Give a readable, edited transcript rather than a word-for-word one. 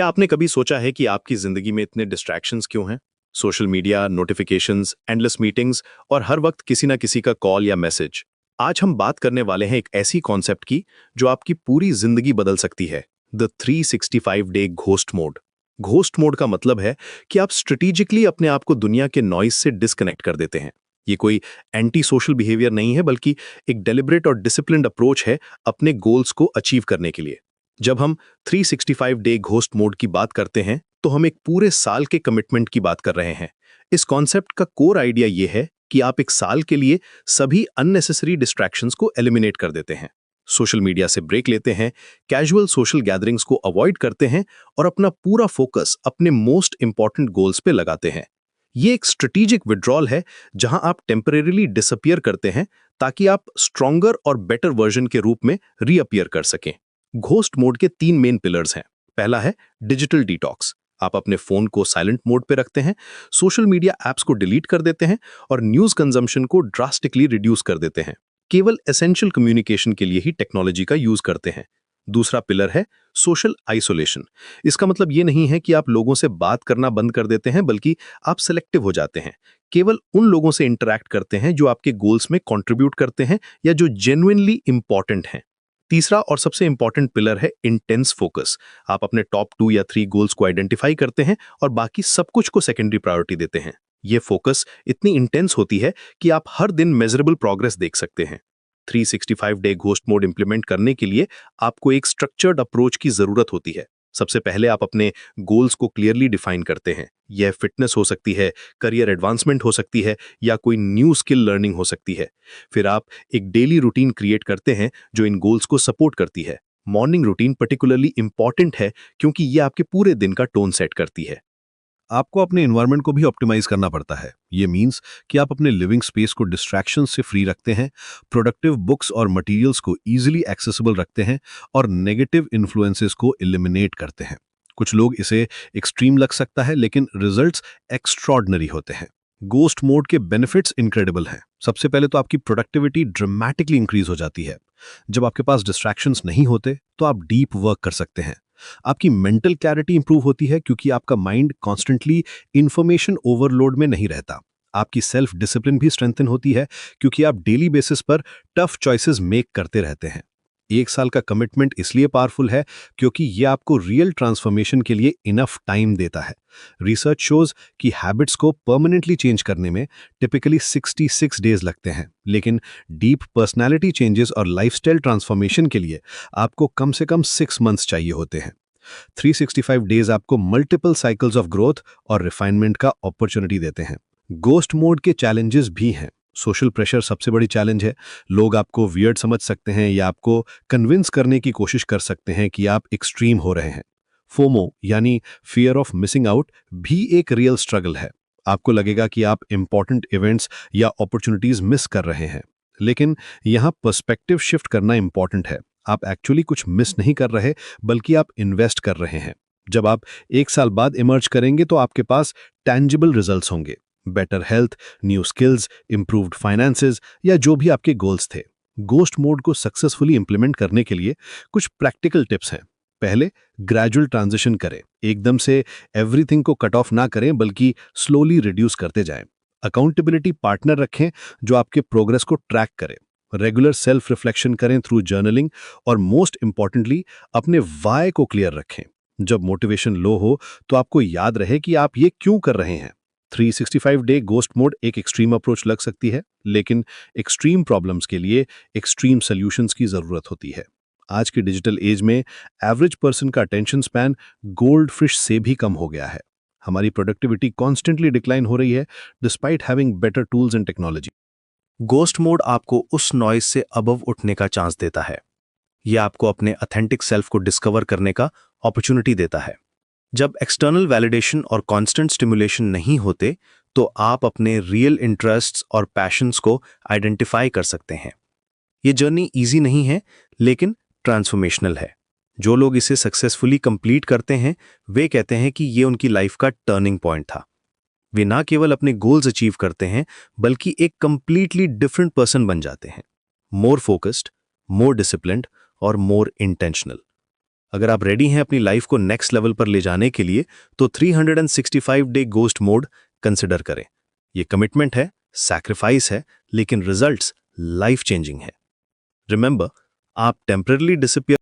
क्या आपने कभी सोचा है कि आपकी जिंदगी में इतने डिस्ट्रैक्शंस क्यों हैं? Social media, notifications, endless meetings और हर वक्त किसी ना किसी का कॉल या मैसेज। आज हम बात करने वाले हैं एक ऐसी कॉन्सेप्ट की जो आपकी पूरी जिंदगी बदल सकती है, the 365 day ghost mode. Ghost mode का मतलब है कि आप स्ट्रेटेजिकली अपने आप को दुनिया के नॉइज से डिस्कनेक्ट कर देते हैं। ये कोई एंटी सोशल बिहेवियर नहीं है, बल्कि एक डेलिब्रेट और डिसिप्लिन्ड अप्रोच है अपने गोल्स को अचीव करने के लिए। जब हम 365 डे घोस्ट मोड की बात करते हैं तो हम एक पूरे साल के कमिटमेंट की बात कर रहे हैं। इस कॉन्सेप्ट का कोर आइडिया यह है कि आप एक साल के लिए सभी अननेसेसरी डिस्ट्रैक्शंस को एलिमिनेट कर देते हैं, सोशल मीडिया से ब्रेक लेते हैं, कैजुअल सोशल गैदरिंग्स को अवॉइड करते हैं और अपना पूरा फोकस अपने मोस्ट इंपॉर्टेंट गोल्स पे लगाते हैं। ये एक स्ट्रेटेजिक विड्रॉल है जहां आप टेम्परेरीली डिसअपियर करते हैं ताकि आप स्ट्रॉन्गर और बेटर वर्जन के रूप में रीअपियर कर सकें। घोस्ट मोड के तीन मेन पिलर्स हैं। पहला है डिजिटल डिटॉक्स। आप अपने फोन को साइलेंट मोड पे रखते हैं, सोशल मीडिया एप्स को डिलीट कर देते हैं और न्यूज कंजम्पशन को ड्रास्टिकली रिड्यूस कर देते हैं। केवल एसेंशियल कम्युनिकेशन के लिए ही टेक्नोलॉजी का यूज करते हैं। दूसरा पिलर है सोशल आइसोलेशन। इसका मतलब ये नहीं है कि आप लोगों से बात करना बंद कर देते हैं, बल्कि आप सेलेक्टिव हो जाते हैं। केवल उन लोगों से इंटरैक्ट करते हैं जो आपके गोल्स में कंट्रीब्यूट करते हैं या जो जेन्युइनली इंपॉर्टेंट हैं। तीसरा और सबसे इंपॉर्टेंट पिलर है इंटेंस फोकस। आप अपने टॉप 2 या 3 गोल्स को आइडेंटिफाई करते हैं और बाकी सब कुछ को सेकेंडरी प्रायोरिटी देते हैं। ये फोकस इतनी इंटेंस होती है कि आप हर दिन मेजरेबल प्रोग्रेस देख सकते हैं। 365 डे घोस्ट मोड इंप्लीमेंट करने के लिए आपको एक स्ट्रक्चर्ड अप्रोच की जरूरत होती है। सबसे पहले आप अपने गोल्स को क्लियरली डिफाइन करते हैं। यह फिटनेस हो सकती है, करियर एडवांसमेंट हो सकती है या कोई न्यू स्किल लर्निंग हो सकती है। फिर आप एक डेली रूटीन क्रिएट करते हैं जो इन गोल्स को सपोर्ट करती है। मॉर्निंग रूटीन पर्टिकुलरली इंपॉर्टेंट है क्योंकि यह आपके पूरे दिन का टोन सेट करती है। आपको अपने एनवायरनमेंट को भी ऑप्टिमाइज करना पड़ता है। ये मींस कि आप अपने लिविंग स्पेस को डिस्ट्रैक्शन से फ्री रखते हैं, प्रोडक्टिव बुक्स और मटेरियल्स को इजीली एक्सेसिबल रखते हैं और नेगेटिव इन्फ्लुएंसेस को एलिमिनेट करते हैं। कुछ लोग इसे एक्सट्रीम लग सकता है, लेकिन रिजल्ट्स एक्स्ट्रॉर्डिनरी होते हैं। गोस्ट मोड के बेनिफिट्स इनक्रेडिबल हैं। सबसे पहले तो आपकी प्रोडक्टिविटी ड्रामेटिकली इंक्रीज हो जाती है। जब आपके पास डिस्ट्रैक्शंस नहीं होते तो आप डीप वर्क कर सकते हैं। आपकी मेंटल क्लैरिटी इंप्रूव होती है क्योंकि आपका माइंड कॉन्स्टेंटली इंफॉर्मेशन ओवरलोड में नहीं रहता। आपकी सेल्फ डिसिप्लिन भी स्ट्रेंथन होती है क्योंकि आप डेली बेसिस पर टफ चॉइसेस मेक करते रहते हैं। 1 साल का कमिटमेंट इसलिए पावरफुल है क्योंकि ये आपको रियल ट्रांसफॉर्मेशन के लिए इनफ टाइम देता है। रिसर्च शोज कि हैबिट्स को परमानेंटली चेंज करने में टिपिकली 66 डेज लगते हैं, लेकिन डीप पर्सनालिटी चेंजेस और लाइफस्टाइल ट्रांसफॉर्मेशन के लिए आपको कम से कम 6 मंथ्स चाहिए होते हैं। 365 डेज आपको मल्टीपल साइकिल्स ऑफ ग्रोथ और रिफाइनमेंट का अपॉर्चुनिटी देते हैं। गोस्ट मोड के चैलेंजेस भी हैं। सोशल प्रेशर सबसे बड़ी चैलेंज है। लोग आपको वियर्ड समझ सकते हैं या आपको कन्विंस करने की कोशिश कर सकते हैं कि आप एक्सट्रीम हो रहे हैं। फोमो यानी फियर ऑफ मिसिंग आउट भी एक रियल स्ट्रगल है। आपको लगेगा कि आप इंपॉर्टेंट इवेंट्स या अपॉर्चुनिटीज मिस कर रहे हैं, लेकिन यहाँ पर्सपेक्टिव शिफ्ट करना इंपॉर्टेंट है। आप एक्चुअली कुछ मिस नहीं कर रहे, बल्कि आप इन्वेस्ट कर रहे हैं। जब आप 1 साल बाद इमर्ज करेंगे तो आपके पास टैंजिबल रिजल्ट्स होंगे, better health, new skills, improved finances या जो भी आपके गोल्स थे। गोस्ट मोड को सक्सेसफुली इंप्लीमेंट करने के लिए कुछ प्रैक्टिकल टिप्स हैं। पहले, ग्रेजुअल ट्रांजिशन करें। एकदम से एवरीथिंग को कट ऑफ ना करें, बल्कि स्लोली रिड्यूस करते जाएं। अकाउंटेबिलिटी पार्टनर रखें जो आपके प्रोग्रेस को ट्रैक करे। रेगुलर सेल्फ रिफ्लेक्शन करें थ्रू जर्नलिंग और मोस्ट इंपॉर्टेंटली अपने वाई को क्लियर रखें। जब मोटिवेशन लो हो तो आपको याद रहे कि आप ये क्यों कर रहे हैं। 365 डे गोस्ट मोड एक एक्सट्रीम अप्रोच लग सकती है, लेकिन एक्सट्रीम प्रॉब्लम्स के लिए एक्सट्रीम सॉल्यूशंस की जरूरत होती है। आज की डिजिटल एज में एवरेज पर्सन का अटेंशन स्पैन गोल्ड फिश से भी कम हो गया है। हमारी प्रोडक्टिविटी कॉन्स्टेंटली डिक्लाइन हो रही है despite having better tools and technology. Ghost mode आपको उस नॉइज से अबव उठने का चांस देता है। यह आपको अपने ऑथेंटिक सेल्फ को डिस्कवर करने का अपॉर्चुनिटी देता है। जब एक्सटर्नल वैलिडेशन और कांस्टेंट स्टिमुलेशन नहीं होते तो आप अपने रियल इंटरेस्ट्स और पैशंस को आइडेंटिफाई कर सकते हैं। ये जर्नी इजी नहीं है, लेकिन ट्रांसफॉर्मेशनल है। जो लोग इसे सक्सेसफुली कंप्लीट करते हैं वे कहते हैं कि ये उनकी लाइफ का टर्निंग पॉइंट था। वे ना केवल अपने गोल्स अचीव करते हैं, बल्कि एक कंप्लीटली डिफरेंट पर्सन बन जाते हैं। मोर फोकस्ड, मोर डिसिप्लिन्ड और मोर इंटेंशनल। अगर आप रेडी हैं अपनी लाइफ को नेक्स्ट लेवल पर ले जाने के लिए तो 365 डे घोस्ट मोड कंसिडर करें। ये कमिटमेंट है, सैक्रिफाइस है, लेकिन रिजल्ट्स लाइफ चेंजिंग है। रिमेंबर, आप टेम्पररी डिसअपियर